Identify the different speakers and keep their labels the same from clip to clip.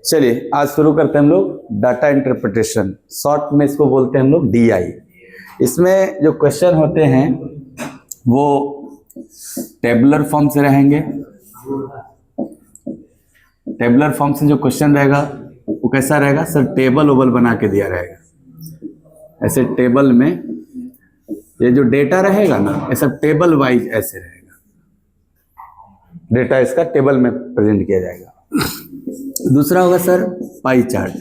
Speaker 1: चलिए आज शुरू करते हैं हम लोग डाटा इंटरप्रिटेशन, शॉर्ट में इसको बोलते हैं हम लोग DI। इसमें जो क्वेश्चन होते हैं वो टेबुलर फॉर्म से रहेंगे। टेबुलर फॉर्म से जो क्वेश्चन रहेगा वो कैसा रहेगा सर? टेबल ओबल बना के दिया रहेगा। ऐसे टेबल में ये जो डेटा रहेगा ना, ऐसा टेबल वाइज ऐसे रहेगा। डेटा इसका टेबल में प्रेजेंट किया जाएगा। दूसरा होगा sir pie chart.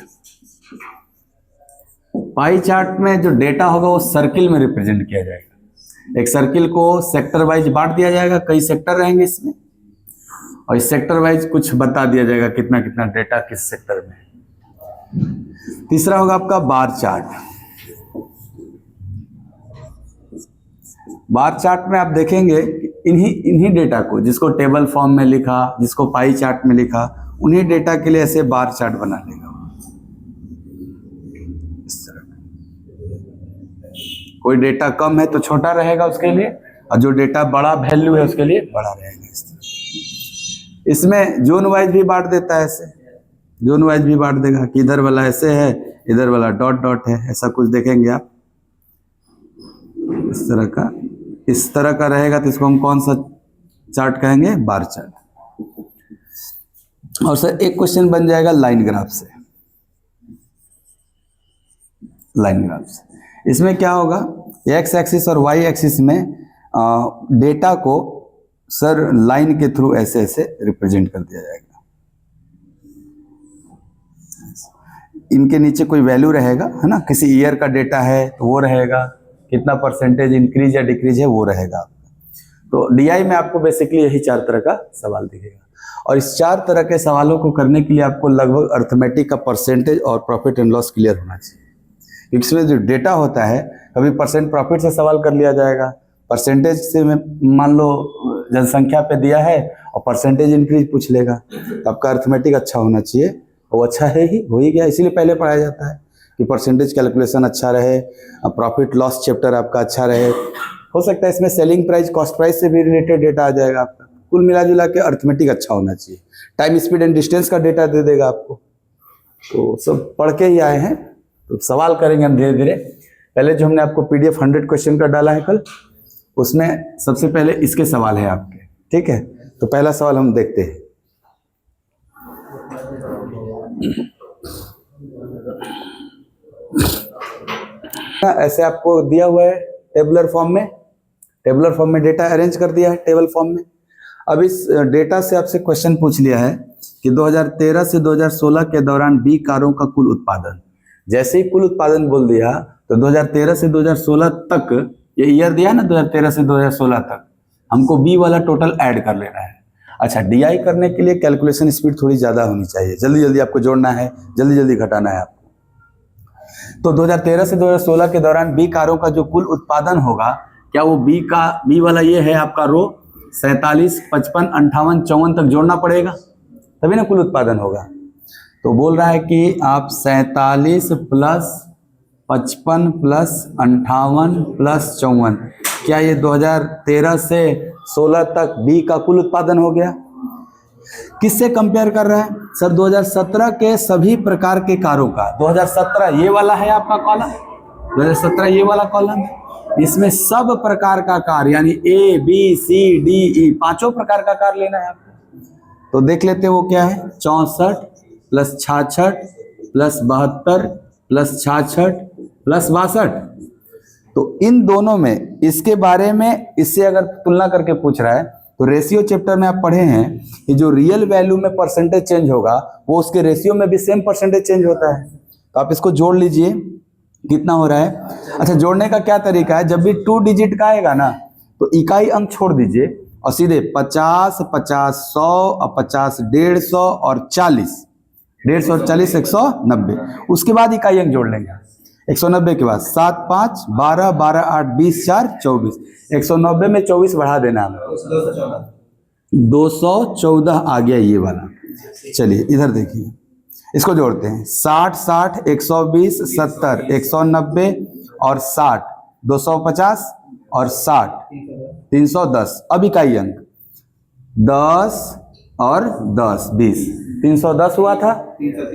Speaker 1: Pie chart में जो डेटा होगा वो सर्किल में रिप्रेजेंट किया जाएगा। एक सर्किल को सेक्टर वाइज बांट दिया जाएगा, कई सेक्टर रहेंगे इसमें, और इस सेक्टर वाइज कुछ बता दिया जाएगा कितना कितना डेटा किस सेक्टर में है। तीसरा होगा आपका बार चार्ट। बार चार्ट में आप देखेंगे इन्हीं डेटा को, जिसको टेबल फॉर्म में लिखा, जिसको पाई चार्ट में लिखा, उन्हीं डेटा के लिए ऐसे बार चार्ट बना लेगा इस तरह। कोई डेटा कम है तो छोटा रहेगा उसके लिए, और जो डेटा बड़ा वैल्यू है उसके लिए बड़ा रहेगा इस तरह। इसमें जोन वाइज भी बांट देता है, ऐसे जोन वाइज भी बांट देगा कि इधर वाला ऐसे है, इधर वाला डॉट डॉट है, ऐसा कुछ देखेंगे आप इस तरह का। इस तरह का रहेगा तो इसको हम कौन सा चार्ट कहेंगे? Bar chart. और सर एक क्वेश्चन बन जाएगा लाइन ग्राफ से। लाइन ग्राफ से इसमें क्या होगा, एक्स एक्सिस और वाई एक्सिस में डेटा को सर लाइन के थ्रू ऐसे ऐसे रिप्रेजेंट कर दिया जाएगा। इनके नीचे कोई वैल्यू रहेगा, है ना, किसी ईयर का डेटा है तो वो रहेगा, कितना परसेंटेज इंक्रीज या डिक्रीज है वो रहेगा आपका। तो DI में आपको बेसिकली यही 4 तरह का सवाल दिखेगा, और इस 4 तरह के सवालों को करने के लिए आपको लगभग अर्थमेटिक का परसेंटेज और प्रॉफिट एंड लॉस क्लियर होना चाहिए। क्योंकि इसमें जो डेटा होता है, कभी परसेंट प्रॉफिट से सवाल कर लिया जाएगा, परसेंटेज से में मान लो जनसंख्या पे दिया है और परसेंटेज इंक्रीज पूछ लेगा, तो आपका अर्थमेटिक अच्छा होना चाहिए। वो अच्छा है ही, हो ही गया, इसीलिए पहले पढ़ाया जाता है कि परसेंटेज कैलकुलेशन अच्छा रहे, प्रॉफिट लॉस चैप्टर आपका अच्छा रहे। हो सकता है इसमें सेलिंग प्राइस, कॉस्ट प्राइस से भी रिलेटेड डेटा आ जाएगा आपका। कुल मिला जुला के अर्थमेटिक अच्छा होना चाहिए। टाइम स्पीड एंड डिस्टेंस का डेटा दे देगा आपको। तो सब पढ़ के ही आए हैं, तो सवाल करेंगे हम धीरे धीरे। पहले जो हमने आपको PDF 100 क्वेश्चन का डाला है कल, उसमें सबसे पहले इसके सवाल है आपके, ठीक है। तो पहला सवाल हम देखते हैं। ऐसे आपको दिया हुआ है टेबुलर फॉर्म में, टेबुलर फॉर्म में डेटा अरेंज कर दिया है टेबल फॉर्म में। अब इस डेटा से आपसे क्वेश्चन पूछ लिया है कि 2013 से 2016 के दौरान B कारों का कुल उत्पादन। जैसे ही कुल उत्पादन बोल दिया तो 2013 से 2016 तक, ये ईयर दिया ना 2013 से 2016 तक, हमको B वाला टोटल ऐड कर लेना है। अच्छा, DI करने के लिए कैलकुलेशन स्पीड थोड़ी ज़्यादा होनी चाहिए, जल्दी जल्दी आपको जोड़ना है, जल्दी जल्दी घटाना है आपको। तो 2013 से 2016 के दौरान B कारों का जो कुल उत्पादन होगा, क्या वो B वाला ये है आपका रो 47, 55, 58, 54 तक जोड़ना पड़ेगा, तभी ना कुल उत्पादन होगा। तो बोल रहा है कि आप 47 प्लस 55 प्लस 58 प्लस 54, क्या ये 2013 से 16 तक B का कुल उत्पादन हो गया? किससे कंपेयर कर रहा है सर? 2017 के सभी प्रकार के कारों का। 2017 ये वाला है आपका कॉलम, 2017 ये वाला कॉलम, इसमें सब प्रकार का कार यानी A, B, C, D, E 5 प्रकार का कार लेना है आपको। तो देख लेते हैं वो क्या है। 64 प्लस 66 प्लस 72 प्लस 66 प्लस 62। तो इन दोनों में, इसके बारे में इससे अगर तुलना करके पूछ रहा है तो रेशियो चैप्टर में आप पढ़े हैं कि जो रियल वैल्यू में परसेंटेज चेंज होगा वो उसके रेशियो में भी सेम परसेंटेज चेंज होता है। तो आप इसको जोड़ लीजिए, कितना हो रहा है। अच्छा, जोड़ने का क्या तरीका है, जब भी 2 डिजिट का आएगा ना तो इकाई अंक छोड़ दीजिए और सीधे 50, 50, 100 और 50, 150 और 40, 150 और 40, 190। उसके बाद इकाई अंक जोड़ लेंगे। 190 के बाद 7, 5, 12, 12, 8, 20, 4, 24। 190 में 24 बढ़ा देना हमें, 214 आ गया ये वाला। चलिए इधर देखिए, इसको जोड़ते हैं। 60, 60, 120, 70, 190 और 60, 250 और 60, 310। अब इकाई अंक 10 और 10 20, 310 हुआ था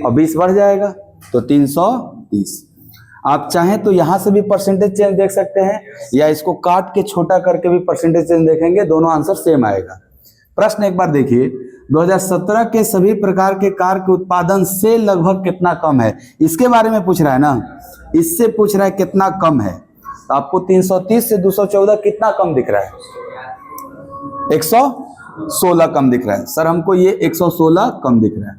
Speaker 1: और 20 बढ़ जाएगा तो 330। आप चाहें तो यहां से भी परसेंटेज चेंज देख सकते हैं या इसको काट के छोटा करके भी परसेंटेज चेंज देखेंगे, दोनों आंसर सेम आएगा। प्रश्न एक बार देखिए, 2017 के सभी प्रकार के कार के उत्पादन से लगभग कितना कम है, इसके बारे में पूछ रहा है ना, इससे पूछ रहा है कितना कम है। तो आपको 330 से 214 कितना कम दिख रहा है? 116 कम दिख रहा है। सर हमको ये 116 कम दिख रहा है,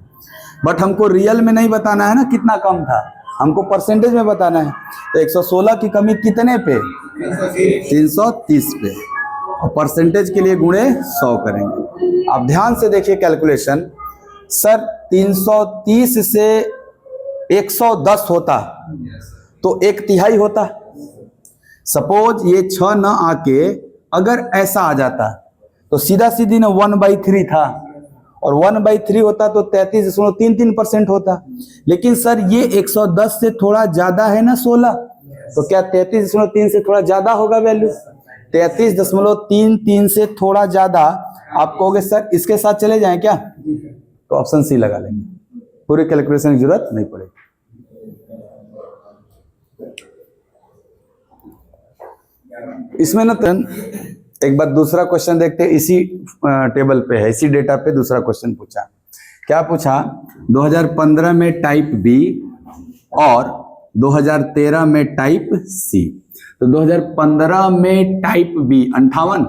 Speaker 1: बट हमको रियल में नहीं बताना है ना कितना कम था, हमको परसेंटेज में बताना है। तो 116 की कमी कितने पे? 330 पे, और परसेंटेज के लिए गुणे 100 करेंगे। आप ध्यान से देखिए कैलकुलेशन। सर 330 से 110 होता तो 1/3 होता। सपोज ये 6 न आके अगर ऐसा आ जाता तो सीधा सीधी ना 1/3 था, और 1/3 होता तो 33.33% होता। लेकिन सर ये 110 से थोड़ा ज्यादा है ना 16, तो क्या 33.3 से थोड़ा ज्यादा होगा वैल्यू? 33.33 से थोड़ा ज्यादा। आप कहोगे सर इसके साथ चले जाएं क्या, तो ऑप्शन सी लगा लेंगे, पूरी कैलकुलेशन की जरूरत नहीं पड़ेगी। इसमें ना एक बार दूसरा क्वेश्चन देखते हैं, इसी टेबल पे है, इसी डेटा पे दूसरा क्वेश्चन पूछा। क्या पूछा? 2015 में टाइप बी और 2013 में टाइप सी। तो 2015 में टाइप बी 58,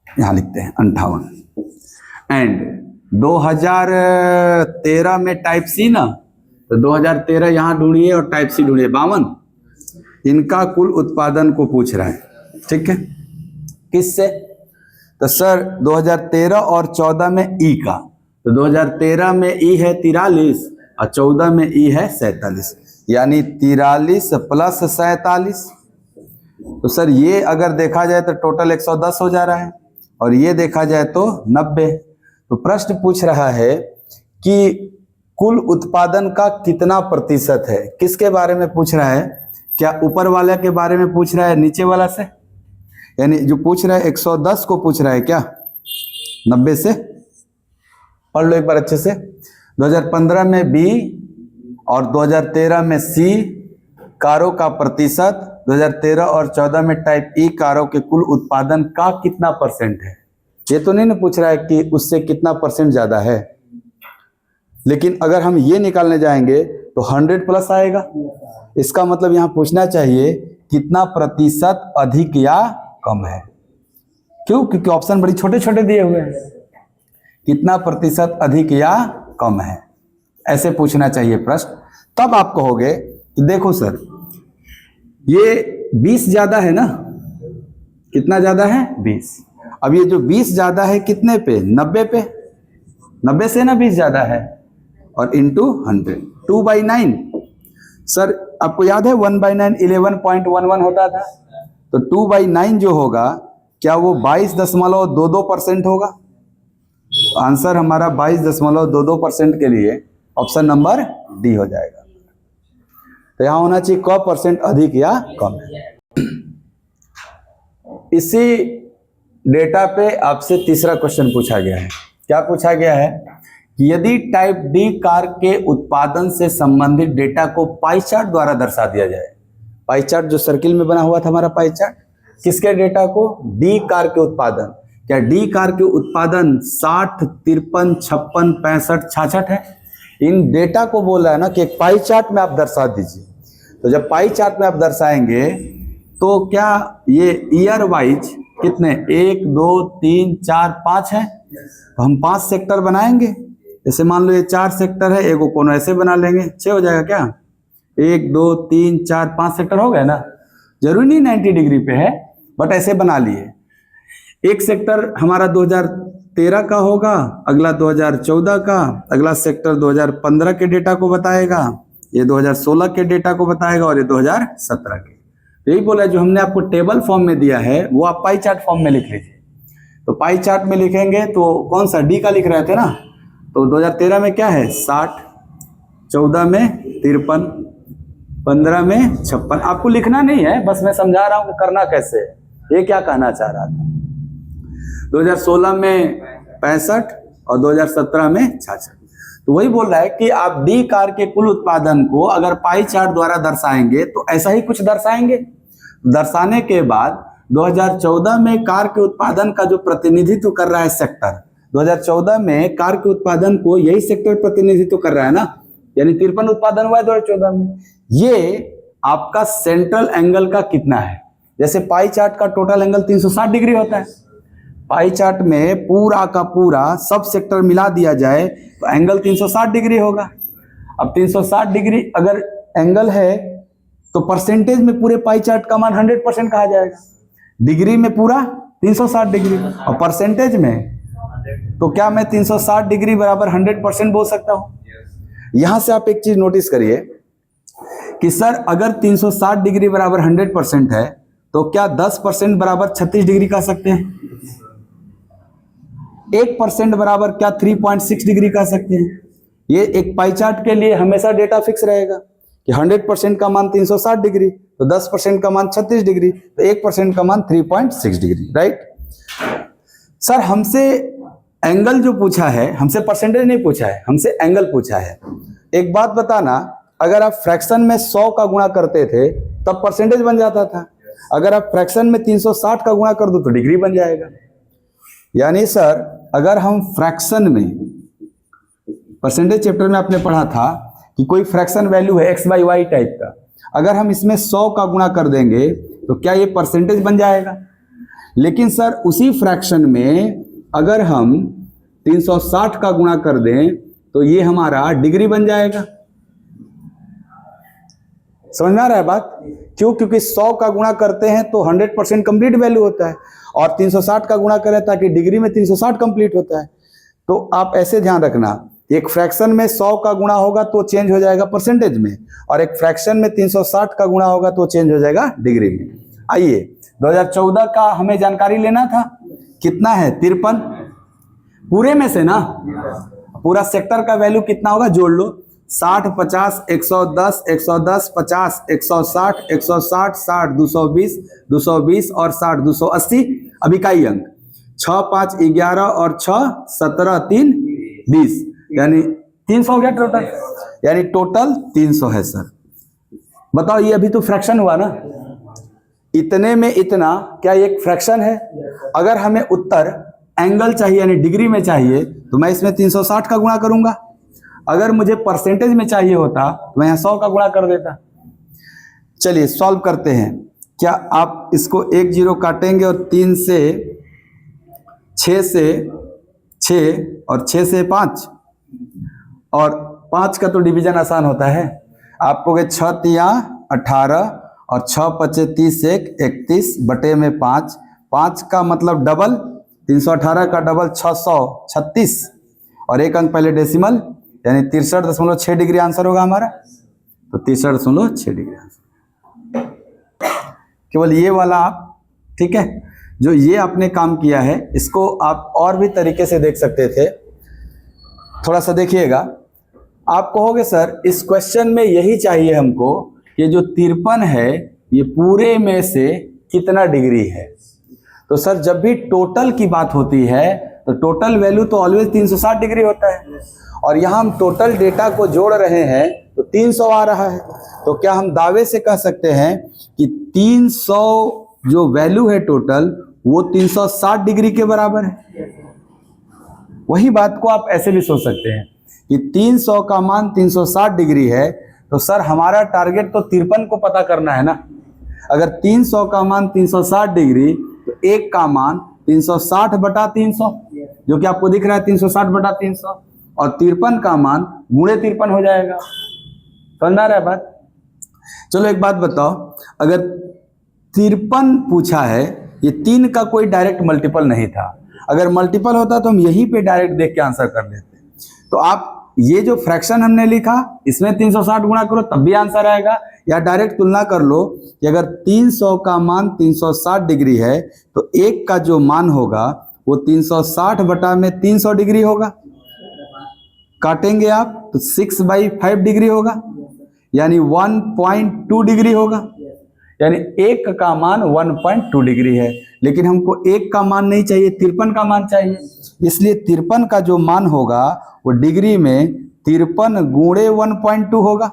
Speaker 1: यहां लिखते हैं 58, एंड 2013 में टाइप सी ना, तो 2013 यहां ढूंढिए और टाइप सी ढूंढिए 52। इनका कुल उत्पादन को पूछ रहा है, ठीक है, किससे? तो सर 2013 और 14 में ई का, तो 2013 में ई है 43 और 14 में ई है 47, यानी 43 प्लस 47। तो सर ये अगर देखा जाए तो टोटल 110 हो जा रहा है, और ये देखा जाए तो 90। तो प्रश्न पूछ रहा है कि कुल उत्पादन का कितना प्रतिशत है। किसके बारे में पूछ रहा है? क्या ऊपर वाले के बारे में पूछ रहा है, नीचे वाला से? यानी जो पूछ रहा है 110 को पूछ रहा है क्या 90 से? पढ़ लो एक बार अच्छे से। 2015 में बी और 2013 में सी कारों का प्रतिशत, 2013 और 14 में टाइप ई कारों के कुल उत्पादन का कितना परसेंट है। ये तो नहीं ना पूछ रहा है कि उससे कितना परसेंट ज्यादा है, लेकिन अगर हम ये निकालने जाएंगे तो 100 प्लस आएगा। इसका मतलब यहां पूछना चाहिए कितना प्रतिशत अधिक या कम है। क्यों? क्योंकि ऑप्शन बड़ी छोटे छोटे दिए हुए हैं। कितना प्रतिशत अधिक या कम है, ऐसे पूछना चाहिए प्रश्न। तब आप कहोगे कि देखो सर ये 20 ज्यादा है ना, कितना ज्यादा है? 20। अब ये जो 20 ज्यादा है कितने पे? 90 पे। 90 से ना 20 ज्यादा है, और इंटू 100, 2/9। सर आपको याद है 1/9 11.11 होता था, तो 2/9 जो होगा क्या वो 22.22% होगा? आंसर हमारा 22.22% के लिए ऑप्शन नंबर डी हो जाएगा। तो यहां होना चाहिए क परसेंट अधिक या कम है। इसी डेटा पे आपसे तीसरा क्वेश्चन पूछा गया है। क्या पूछा गया है कि यदि टाइप डी कार के उत्पादन से संबंधित डेटा को पाई चार्ट द्वारा दर्शा दिया जाए। पाई चार्ट जो सर्किल में बना हुआ था हमारा पाई चार्ट, किसके डेटा को? डी कार के उत्पादन। क्या डी कार के उत्पादन 60, 53, 56, 65, 66 है? इन डेटा को बोल रहा है ना कि एक पाई चार्ट में आप दर्शा दीजिए। तो जब पाई चार्ट में आप दर्शाएंगे तो क्या ये ईयर वाइज कितने 1, 2, 3, 4, 5 है, तो हम 5 सेक्टर बनाएंगे। जैसे मान लो ये 4 सेक्टर है, एगो कोनों ऐसे बना लेंगे, 6 हो जाएगा क्या? 1, 2, 3, 4, 5 सेक्टर हो गए ना। जरूरी नहीं 90 डिग्री पे है, बट ऐसे बना लिए। एक सेक्टर हमारा 2013 का होगा, अगला 2014 का, अगला सेक्टर 2015 के डेटा को बताएगा, ये 2016 के डेटा को बताएगा, और ये 2017 के। यही बोला जो हमने आपको टेबल फॉर्म में दिया है वो आप पाई चार्ट फॉर्म में लिख लीजिए। तो पाई चार्ट में लिखेंगे तो कौन सा? डी का लिख रहे थे ना, तो 2013 में क्या है? 60, 14 में 53, 15 में 56। आपको लिखना नहीं है, बस मैं समझा रहा हूं कि करना कैसे है, ये क्या कहना चाह रहा था। 2016 में 65, और 2017 में 66। तो वही बोल रहा है कि आप डी कार के कुल उत्पादन को अगर पाई चार्ट द्वारा दर्शाएंगे तो ऐसा ही कुछ दर्शाएंगे। दर्शाने के बाद 2014 में कार के उत्पादन का जो प्रतिनिधित्व कर रहा है सेक्टर, 2014 में कार के उत्पादन को यही सेक्टर प्रतिनिधित्व कर रहा है ना, यानी 53 उत्पादन हुआ है 2014 में। ये आपका सेंट्रल एंगल का कितना है? जैसे पाई चार्ट का टोटल एंगल 360 डिग्री होता है। पाई चार्ट में पूरा का पूरा सब सेक्टर मिला दिया जाए तो एंगल 360 डिग्री होगा। अब 360 डिग्री अगर एंगल है तो परसेंटेज में पूरे पाई चार्ट का मान 100% कहा जाएगा। डिग्री में पूरा 360 डिग्री और परसेंटेज में तो क्या मैं 360 डिग्री बराबर 100% बोल सकता हूं? यहां से आप एक चीज नोटिस करिए कि सर अगर 360 डिग्री बराबर 100% है तो क्या 10% बराबर 36 डिग्री कह सकते हैं? 1% बराबर क्या 3.6 डिग्री कह सकते हैं? ये एक पाई चार्ट के लिए हमेशा डेटा फिक्स रहेगा कि 100% का मान 360 डिग्री, तो 10% का मान 36 डिग्री, तो 1% का मान 3.6 डिग्री, राइट। सर हमसे एंगल जो पूछा है, हमसे परसेंटेज नहीं पूछा है, हमसे एंगल पूछा है। एक बात बताना, अगर आप फ्रैक्शन में 100 का गुणा करते थे तब परसेंटेज बन जाता था, अगर आप फ्रैक्शन में 360 का गुणा कर दो तो डिग्री बन जाएगा। यानी सर अगर हम फ्रैक्शन में, परसेंटेज चैप्टर में आपने पढ़ा था कि कोई फ्रैक्शन वैल्यू है x बाई वाई टाइप का, अगर हम इसमें 100 का गुणा कर देंगे तो क्या ये परसेंटेज बन जाएगा? लेकिन सर उसी फ्रैक्शन में अगर हम 360 का गुणा कर दें तो ये हमारा डिग्री बन जाएगा। समझ में आ रहा है बात? क्यों? क्योंकि 100 का गुणा करते हैं तो 100% कंप्लीट वैल्यू होता है और 360 का गुणा करें ताकि डिग्री में 360 कंप्लीट होता है। तो आप ऐसे ध्यान रखना, एक फ्रैक्शन में 100 का गुणा होगा तो चेंज हो जाएगा परसेंटेज में, और एक फ्रैक्शन में 360 का गुणा होगा तो चेंज हो जाएगा डिग्री में। आइए 2014 का हमें जानकारी लेना था, कितना है? 53 पूरे में से ना, पूरा सेक्टर का वैल्यू कितना होगा जोड़ लो, 60, 50, 110, 110, 50, 160, 160, 60, 220, 220 और 60, 280। अब इकाई अंक 6, 5, 11 और 6, 17, 3, 20, यानी 300 हो गया टोटल, यानी टोटल 300 है सर। बताओ ये अभी तो फ्रैक्शन हुआ ना, इतने में इतना क्या एक फ्रैक्शन है? अगर हमें उत्तर एंगल चाहिए यानी डिग्री में चाहिए तो मैं इसमें 360 का गुणा करूंगा, अगर मुझे परसेंटेज में चाहिए होता तो मैं यहाँ 100 का गुणा कर देता। चलिए सॉल्व करते हैं। क्या आप इसको 1 0 काटेंगे और 3 से 6 से 6 और 6 से 5, और 5 का तो डिवीजन आसान होता है, आपको 6 तिया 18 और 6 पचे 30, 31 बटे में 5, 5 का मतलब डबल, 318 का डबल 636 और एक अंक पहले डेसिमल, यानी 63.6 डिग्री आंसर होगा हमारा। तो 63.6 डिग्री आंसर, केवल ये वाला आप, ठीक है, जो ये आपने काम किया है इसको आप और भी तरीके से देख सकते थे। थोड़ा सा देखिएगा, आप कहोगे सर इस क्वेश्चन में यही चाहिए हमको, ये जो 53 है ये पूरे में से कितना डिग्री है। तो सर जब भी टोटल की बात होती है तो टोटल वैल्यू तो ऑलवेज 360 डिग्री होता है, और यहाँ हम टोटल डेटा को जोड़ रहे हैं तो 300 आ रहा है। तो क्या हम दावे से कह सकते हैं कि 300 जो वैल्यू है टोटल वो 360 डिग्री के बराबर है? वही बात को आप ऐसे भी सोच सकते हैं कि 300 का मान 360 डिग्री है, तो सर हमारा टारगेट तो 53 को पता करना है ना। अगर 300 का मान 360 डिग्री तो एक का मान 360 बटा 300, जो कि आपको दिख रहा है 360 बटा 300, और 53 का मान गुणे 53 हो जाएगा। समझ आ रहा है बात? चलो एक बात बताओ, अगर 53 पूछा है, ये 3 का कोई डायरेक्ट मल्टीपल नहीं था, अगर मल्टीपल होता तो हम यहीं पे डायरेक्ट देख के आंसर कर लेते। तो आप ये जो फ्रैक्शन हमने लिखा इसमें 360 गुणा करो तब भी आंसर आएगा, या डायरेक्ट तुलना कर लो कि अगर 300 का मान 360 डिग्री है तो एक का जो मान होगा वो 360 बटा में 300 डिग्री होगा। काटेंगे आप तो 6/5 डिग्री होगा, यानी 1.2 डिग्री होगा। यानी एक का मान 1.2 डिग्री है, लेकिन हमको एक का मान नहीं चाहिए, 53 का मान चाहिए। इसलिए 53 का जो मान होगा वो डिग्री में 53 गुणे 1.2 होगा।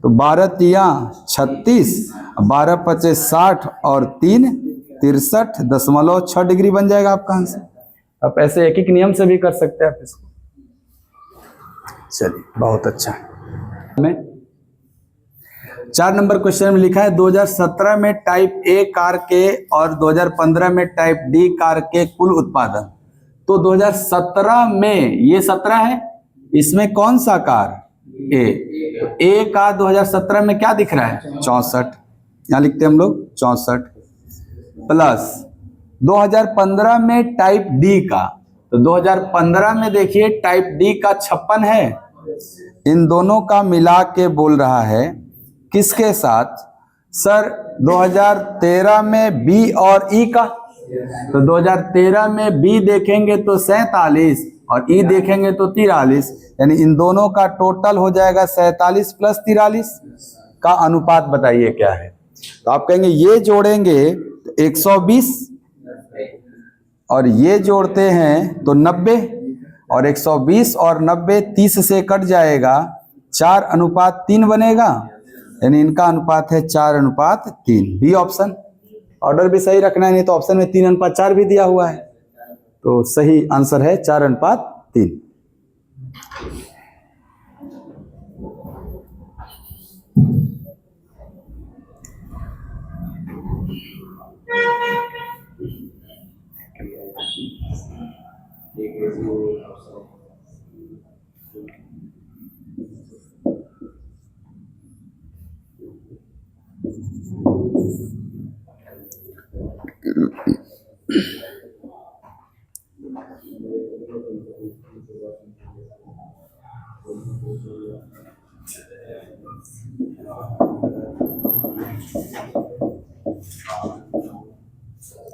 Speaker 1: तो 12 तिया 36, 12 पचे 60 और 3 63.6 डिग्री बन जाएगा आपका आंसर। आप ऐसे एक एक नियम से भी कर सकते हैं आप इसको। चलिए, बहुत अच्छा। में 4 नंबर क्वेश्चन में लिखा है 2017 में टाइप ए कार के और 2015 में टाइप डी कार के कुल उत्पादन। तो 2017 में, ये 17 है, इसमें कौन सा कार? ए। तो ए का 2017 में क्या दिख रहा है? 64, यहां लिखते हैं हम लोग 64, प्लस 2015 में टाइप डी का। तो 2015 में देखिए टाइप डी का 56 है। इन दोनों का मिला के बोल रहा है किसके साथ? सर 2013 में बी और ई का। तो 2013 में बी देखेंगे तो 47 और ई देखेंगे तो 43, यानी इन दोनों का टोटल हो जाएगा 47 प्लस 43 का अनुपात बताइए क्या है? तो आप कहेंगे ये जोड़ेंगे तो 120 और ये जोड़ते हैं तो 90, और 120 और 90 30 से कट जाएगा, 4:3 बनेगा, यानी इनका अनुपात है 4:3। B option. ऑर्डर भी सही रखना है, नहीं तो ऑप्शन में 3:4 भी दिया हुआ है। तो सही आंसर है 4:3।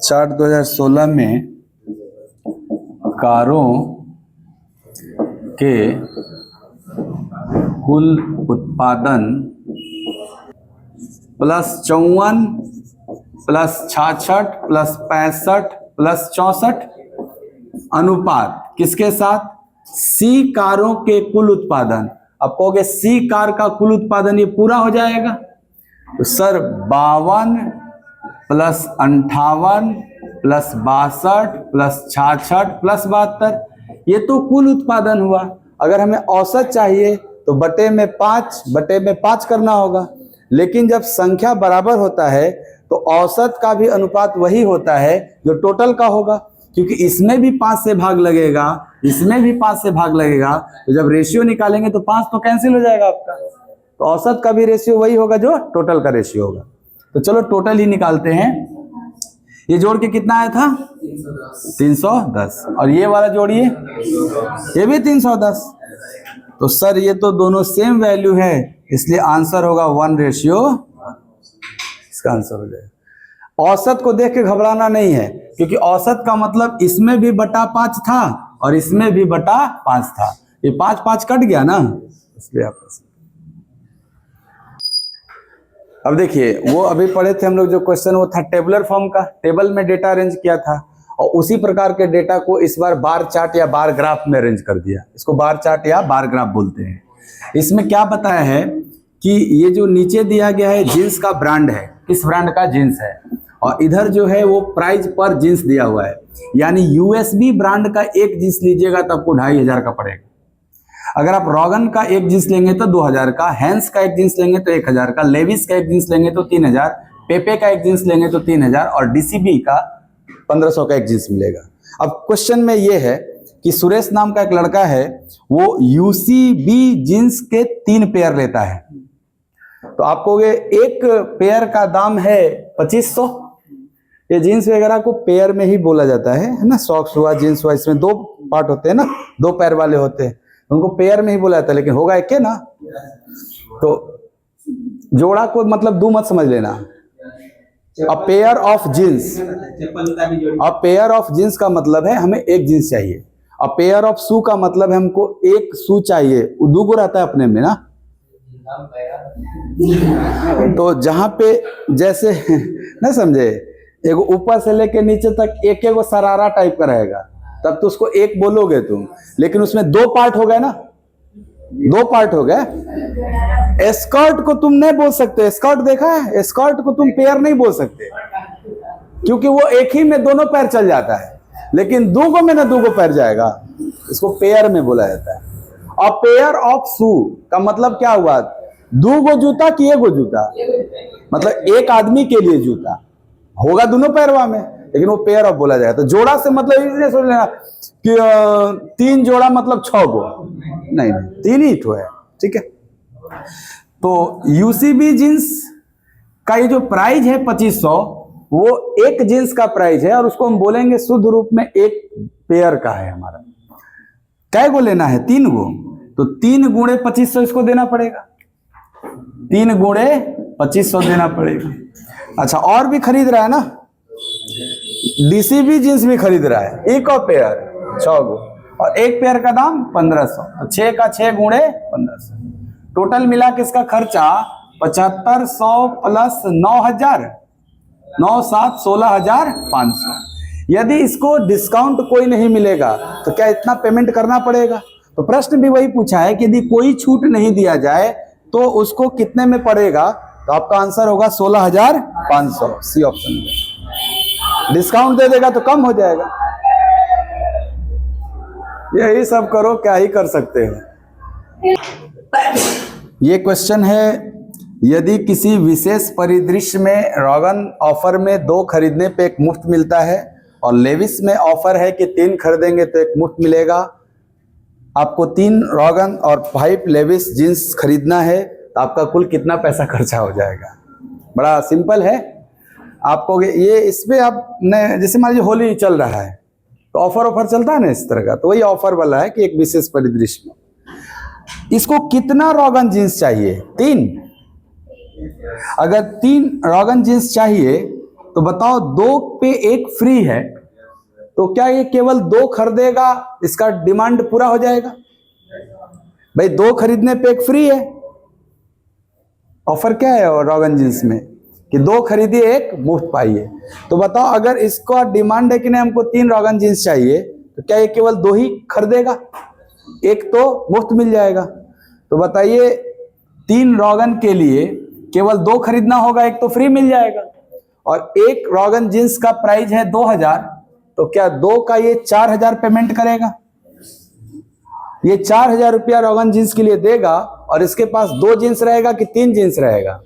Speaker 1: चार्ट 2016 में कारों के कुल उत्पादन +54 +66 +65 +64 अनुपात किसके साथ? सी कारों के कुल उत्पादन। अब कहोगे सी कार का कुल उत्पादन ये पूरा हो जाएगा? तो सर 52 + 58 + 62 + 66 + 72, ये तो कुल उत्पादन हुआ। अगर हमें औसत चाहिए तो बटे में 5 करना होगा, लेकिन जब संख्या बराबर होता है तो औसत का भी अनुपात वही होता है जो टोटल का होगा, क्योंकि इसमें भी 5 से भाग लगेगा, इसमें भी 5 से भाग लगेगा। तो जब रेशियो निकालेंगे तो 5 तो कैंसिल हो जाएगा आपका, तो औसत का भी रेशियो वही होगा जो टोटल का रेशियो होगा। तो चलो टोटल ही निकालते हैं। ये जोड़ के कितना आया था? 310, और ये वाला जोड़िए, ये भी 310। तो सर ये तो दोनों सेम वैल्यू है, इसलिए आंसर होगा 1:1, इसका आंसर हो जाएगा। औसत को देख के घबराना नहीं है, क्योंकि औसत का मतलब इसमें भी बटा 5 था और इसमें भी बटा 5 था, ये 5 कट गया ना, इसलिए आप। अब देखिए, वो अभी पढ़े थे हम लोग जो क्वेश्चन, वो था टेबुलर फॉर्म का, टेबल में डेटा अरेंज किया था, और उसी प्रकार के डेटा को इस बार बार चार्ट या बार ग्राफ में अरेंज कर दिया। इसको बार चार्ट या बार ग्राफ बोलते हैं। इसमें क्या बताया है कि ये जो नीचे दिया गया है जींस का ब्रांड है, किस ब्रांड का जींस है, और इधर जो है वो प्राइस पर जींस दिया हुआ है। यानी यूएसबी ब्रांड का एक जींस लीजिएगा तो आपको 2500 का पड़ेगा। अगर आप रॉगन का एक जींस लेंगे तो 2000 का, हैंस का एक जींस लेंगे तो 1000 का, लेविस का एक जींस लेंगे तो 3000, पेपे का एक जींस लेंगे तो 3000, और डीसीबी का 1500 का एक जींस मिलेगा। अब क्वेश्चन में ये है कि सुरेश नाम का एक लड़का है, वो यूसीबी जींस के 3 पेयर लेता है। तो आपको ये एक पेयर का दाम है 2500। ये जींस वगैरह को पेयर में ही बोला जाता है ना, सॉक्स हुआ, जींस हुआ, इसमें 2 पार्ट होते हैं ना, 2 पैर वाले होते हैं, उनको पेयर में ही बोला जाता है, लेकिन होगा एक ना। तो जोड़ा को मतलब 2 मत समझ लेना। A pair of jeans, a pair of jeans का मतलब है हमें एक जींस चाहिए। अ पेयर ऑफ शू का मतलब है हमको एक शू चाहिए, वो 2 रहता है अपने में ना, तो जहां पे जैसे ना समझे, एक ऊपर से लेके नीचे तक एक एक सरारा टाइप का रहेगा, तब तो उसको एक बोलोगे तुम, लेकिन उसमें दो पार्ट हो गए ना, दो पार्ट हो गए। एस्कर्ट को तुम नहीं बोल सकते, एस्कर्ट देखा है, एस्कर्ट को तुम पेयर नहीं बोल सकते, क्योंकि वो एक ही में दोनों पैर चल जाता है, लेकिन दूगो में ना दूगो पैर जाएगा, इसको पेयर में बोला जाता है। और पेयर ऑफ शू का मतलब क्या हुआ, दूगो जूता कि एगो जूता, मतलब एक आदमी के लिए जूता होगा दोनों पैरवा में, लेकिन वो पेयर ऑफ बोला जाएगा। तो जोड़ा से मतलब इसलिए सोच लेना कि 3 जोड़ा मतलब 6 गो, नहीं 3 ही तो है, ठीक है। तो यूसीबी जींस का ये जो प्राइस है 2500, वो एक जींस का प्राइस है, और उसको हम बोलेंगे शुद्ध रूप में एक पेयर का है हमारा। कै गो लेना है, 3 गो, तो 3 गुणे 2500 इसको देना पड़ेगा, 3 गुणे 2500 देना पड़ेगा। अच्छा, और भी खरीद रहा है ना, डीसीबी जींस भी खरीद रहा है, एक और पेयर 6 गो, और एक पेयर का दाम 1500, तो 6 का 6 गुणे 1500, टोटल मिला के इसका खर्चा 7500 प्लस 9000, 9 7 16,500। यदि इसको डिस्काउंट कोई नहीं मिलेगा तो क्या इतना पेमेंट करना पड़ेगा? तो प्रश्न भी वही पूछा है कि यदि कोई छूट नहीं दिया जाए तो उसको कितने में पड़ेगा, तो आपका आंसर होगा 16,500, सी ऑप्शन में। डिस्काउंट दे देगा तो कम हो जाएगा। यही सब करो, क्या ही कर सकते हो। ये क्वेश्चन है, यदि किसी विशेष परिदृश्य में रॉगन ऑफर में 2 खरीदने पे 1 मुफ्त मिलता है, और लेविस में ऑफर है कि 3 खरीदेंगे तो 1 मुफ्त मिलेगा, आपको 3 रॉगन और 5 लेविस जींस खरीदना है, तो आपका कुल कितना पैसा खर्चा हो जाएगा? बड़ा सिंपल है। आपको ये इसमें आपने जैसे मान लीजिए होली चल रहा है तो ऑफर चलता है ना इस तरह का, तो वही ऑफर वाला है कि एक विशेष परिदृश्य में इसको कितना रॉगन जींस चाहिए? 3। अगर 3 रॉगन जींस चाहिए तो बताओ 2 पे 1 फ्री है, तो क्या ये केवल 2 खरीदेगा, इसका डिमांड पूरा हो जाएगा? भाई 2 खरीदने पे 1 फ्री है, ऑफर क्या है और रॉगन जींस में कि 2 खरीदिए 1 मुफ्त पाइए। तो बताओ अगर इसका डिमांड है कि नहीं हमको 3 रॉगन जींस चाहिए, तो क्या ये केवल 2 ही खरीदेगा, 1 तो मुफ्त मिल जाएगा? तो बताइए 3 रॉगन के लिए केवल 2 खरीदना होगा, 1 तो फ्री मिल जाएगा, और 1 रॉगन जींस का प्राइस है 2000, तो क्या 2 का ये 4000 पेमेंट करेगा? ये 4000 रुपया रॉगन जींस के लिए देगा, और इसके पास 2 जींस रहेगा कि 3 जींस रहेगा?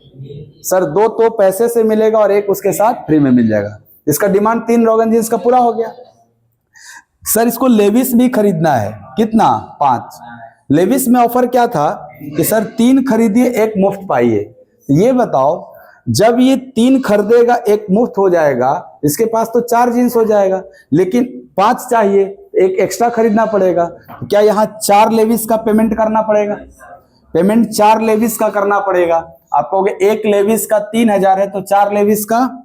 Speaker 1: सर 2 तो पैसे से मिलेगा और 1 उसके साथ फ्री में मिल जाएगा। इसका डिमांड 3 रॉगन जींस का पूरा हो गया। सर इसको लेविस भी खरीदना है, कितना? 5। लेविस में ऑफर क्या था कि सर 3 खरीदिए 1 मुफ्त पाइए। ये बताओ जब ये 3 खरीदेगा 1 मुफ्त हो जाएगा, इसके पास तो 4 जींस हो जाएगा, लेकिन 5 चाहिए, 1 एक्स्ट्रा खरीदना पड़ेगा। तो क्या यहाँ 4 लेविस का पेमेंट करना पड़ेगा? पेमेंट 4 लेविस का करना पड़ेगा। आप कहोगे 1 लेविस का 3000 है, तो 4 लेविस का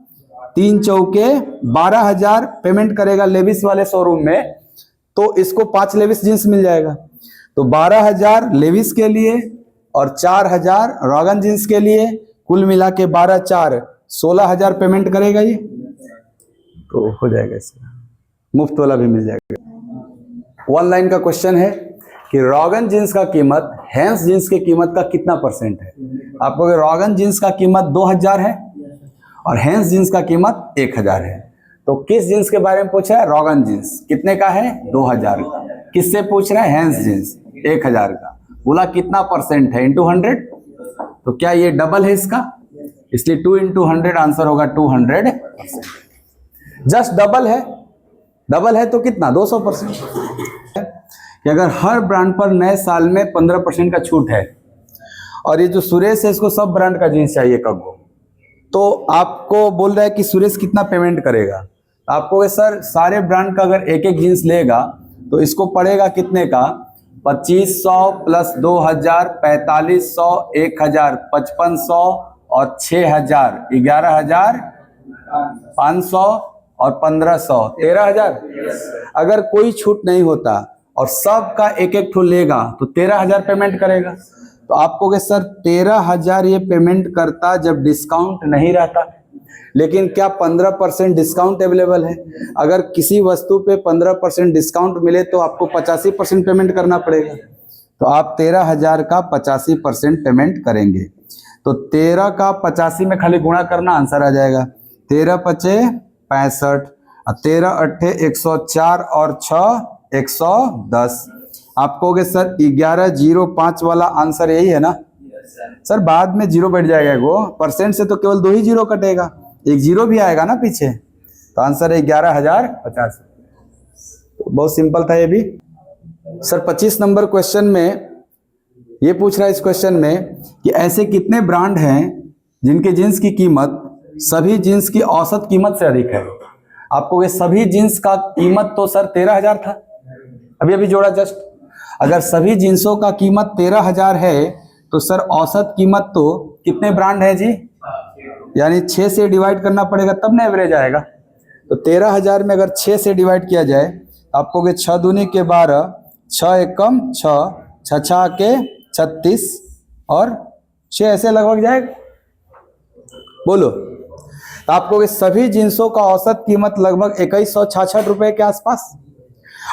Speaker 1: 3 चौके 12,000 पेमेंट करेगा लेविस वाले शोरूम में, तो इसको 5 लेविस जींस मिल जाएगा। तो 12,000 लेविस के लिए और 4,000 रॉगन जींस के लिए, कुल मिला के 12 4 16,000 पेमेंट करेगा ये, तो हो जाएगा, इसका मुफ्त वाला भी मिल जाएगा। 1 लाइन का क्वेश्चन है कि रॉगन जींस का कीमत हैंस जींस की कीमत का कितना % है? आपको रॉगन जींस का कीमत 2000 है और हैंस जींस का कीमत 1000 है, तो किस जींस के बारे में पूछा है? रॉगन जींस कितने का है? 2000 का। किससे पूछ रहा है? हैंस जींस 1000 का। बोला कितना % है? इंटू 100। तो क्या ये डबल है इसका? इसलिए 2 × 100 आंसर होगा 200%। जस्ट डबल है, डबल है तो कितना? 200%। कि अगर हर ब्रांड पर नए साल में 15% का छूट है, और ये जो सुरेश है इसको सब ब्रांड का जींस चाहिए कगो, तो आपको बोल रहा है कि सुरेश कितना पेमेंट करेगा? आपको सर सारे ब्रांड का अगर एक एक जींस लेगा तो इसको पड़ेगा कितने का? 2500 प्लस 2000 4500 1000 5500 और 6000 11,500 और 1500 13,000। अगर कोई छूट नहीं होता और सब का एक एक ठो लेगा तो 13,000 पेमेंट करेगा। तो आप कहोगे सर 13,000 ये पेमेंट करता जब डिस्काउंट नहीं रहता, लेकिन क्या 15% डिस्काउंट अवेलेबल है? अगर किसी वस्तु पे 15% डिस्काउंट मिले तो आपको 85% पेमेंट करना पड़ेगा। तो आप 13,000 का 85% पेमेंट करेंगे। तो 13 का 85 में खाली गुणा करना, आंसर आ जाएगा 13 पचे 65, 13 अट्ठे 104 और 6 110। आप कहोगे सर 1105 वाला आंसर यही है ना? सर बाद में जीरो बैठ जाएगा, वो परसेंट से तो केवल 2 ही जीरो कटेगा, एक जीरो भी आएगा ना पीछे, तो आंसर है 11,050। तो बहुत सिंपल था ये भी। सर 25 नंबर क्वेश्चन में ये पूछ रहा है इस क्वेश्चन में कि ऐसे कितने ब्रांड हैं जिनके जींस की कीमत सभी जींस की औसत कीमत से अधिक है? आपको ये सभी जींस का कीमत तो सर 13,000 था, अभी अभी जोड़ा जस्ट। अगर सभी जींसों का कीमत 13,000 है तो सर औसत कीमत तो कितने ब्रांड है जी? यानी 6 से डिवाइड करना पड़ेगा तब ना एवरेज आएगा। तो 13,000 में अगर 6 से डिवाइड किया जाए तो आपको 6 दूनी के 12, 6 एकम 6, 6 के 36 और 6 ऐसे लगभग जाएगा, बोलो। तो आपको सभी जींसों का औसत कीमत लगभग 2166 रुपए के आसपास।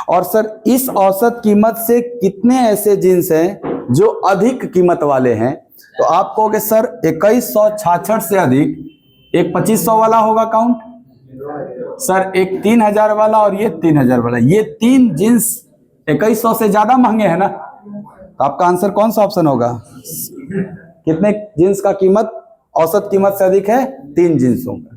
Speaker 1: और सर इस औसत कीमत से कितने ऐसे जींस हैं जो अधिक कीमत वाले हैं? तो आप कहोगे सर 2166 से अधिक एक 2500 वाला होगा काउंट, सर एक 3,000 वाला और ये 3,000 वाला, ये 3 जींस 2100 से ज्यादा महंगे हैं ना। तो आपका आंसर कौन सा ऑप्शन होगा? कितने जींस का कीमत औसत कीमत से अधिक है? 3 जींसों का।